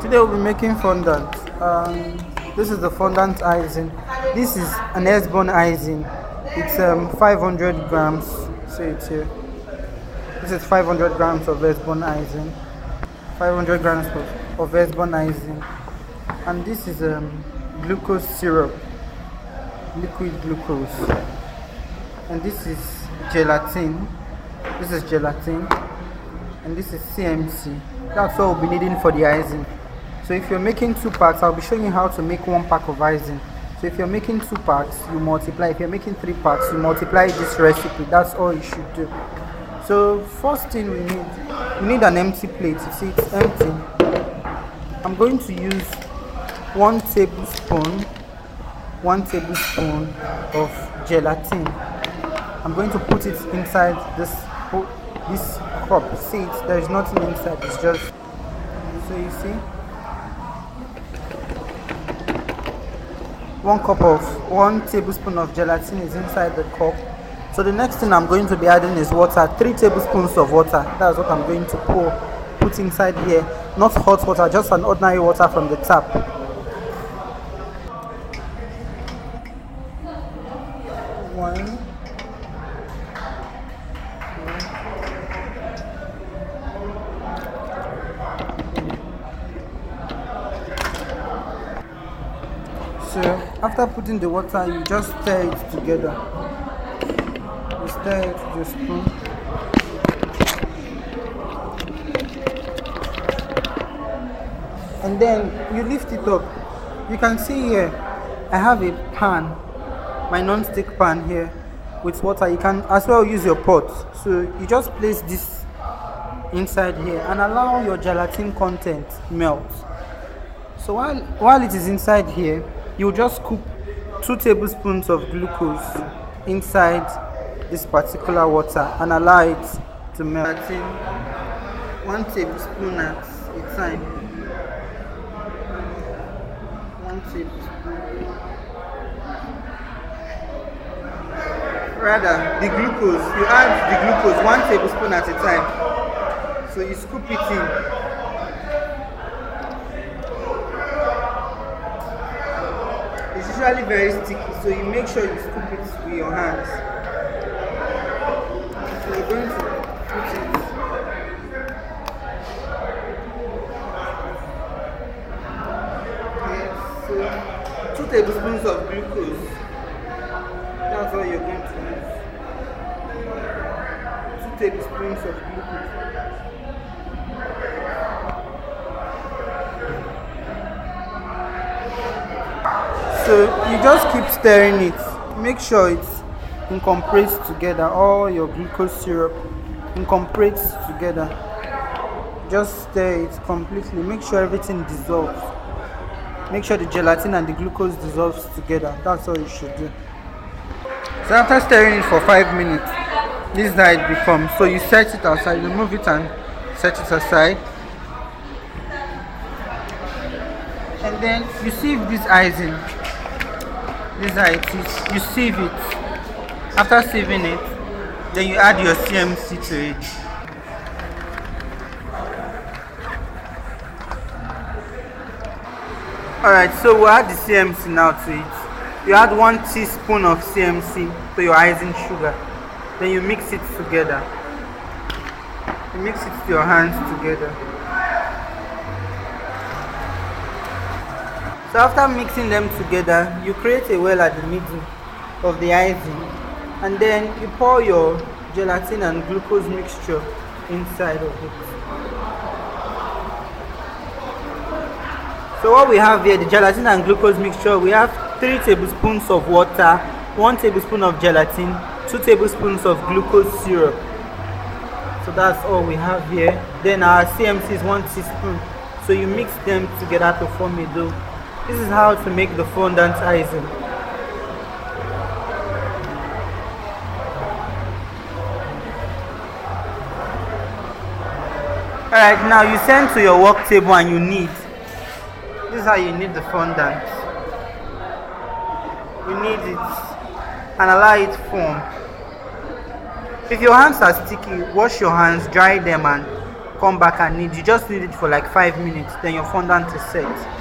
Today we'll be making fondant. This is the fondant icing. This is an S-bone icing. It's 500 grams. See it here. This is 500 grams of S-bone icing. 500 grams of S-bone icing. And this is glucose syrup, liquid glucose. And this is gelatine. This is gelatine. And this is CMC. That's what we'll be needing for the icing. So if you're making 2 packs, I'll be showing you how to make 1 pack of icing. So if you're making 2 packs, you multiply. If you're making 3 packs, you multiply this recipe. That's all you should do. So first thing we need an empty plate. You see it's empty. I'm going to use 1 tablespoon of gelatin. I'm going to put it inside this cup. See it, there's nothing inside, it's just, so you see 1 tablespoon of gelatin is inside the cup. So the next thing I'm going to be adding is water. 3 tablespoons of water. That's what I'm going to put inside here. Not hot water, just an ordinary water from the tap. One. So after putting the water, you just stir it together. You stir it with your spoon. And then you lift it up. You can see here, I have a pan, my non-stick pan here with water. You can as well use your pot. So you just place this inside here and allow your gelatin content melt. So while it is inside here, you just scoop 2 tablespoons of glucose inside this particular water and allow it to melt. 1 tablespoon at a time. 1 tablespoon. Rather, the glucose, you add the glucose 1 tablespoon at a time. So you scoop it in. It's usually very sticky, so you make sure you scoop it with your hands. So you're going to put it. Yes, so 2 tablespoons of glucose. That's what you're going to use. 2 tablespoons of glucose. So you just keep stirring it. Make sure it's incorporates together. All your glucose syrup incorporates together. Just stir it completely. Make sure everything dissolves. Make sure the gelatin and the glucose dissolves together. That's all you should do. So after stirring it for 5 minutes, this is how it becomes. So you set it aside, remove it and set it aside. And then you sieve this icing. This is how it is. You sieve it. After sieving it, then you add your CMC to it. Alright, so we'll add the CMC now to it. You add 1 teaspoon of CMC to your icing sugar. Then you mix it together. You mix it with your hands together. So after mixing them together, you create a well at the middle of the icing, and then you pour your gelatin and glucose mixture inside of it. So what we have here, the gelatin and glucose mixture, we have 3 tablespoons of water, 1 tablespoon of gelatin, 2 tablespoons of glucose syrup. So that's all we have here. Then our CMC is 1 teaspoon. So you mix them together to form a dough. This is how to make the fondant icing. Alright, now you send to your work table and you knead. This is how you knead the fondant. You knead it and allow it form. If your hands are sticky, wash your hands, dry them and come back and knead. You just knead it for like 5 minutes, then your fondant is set.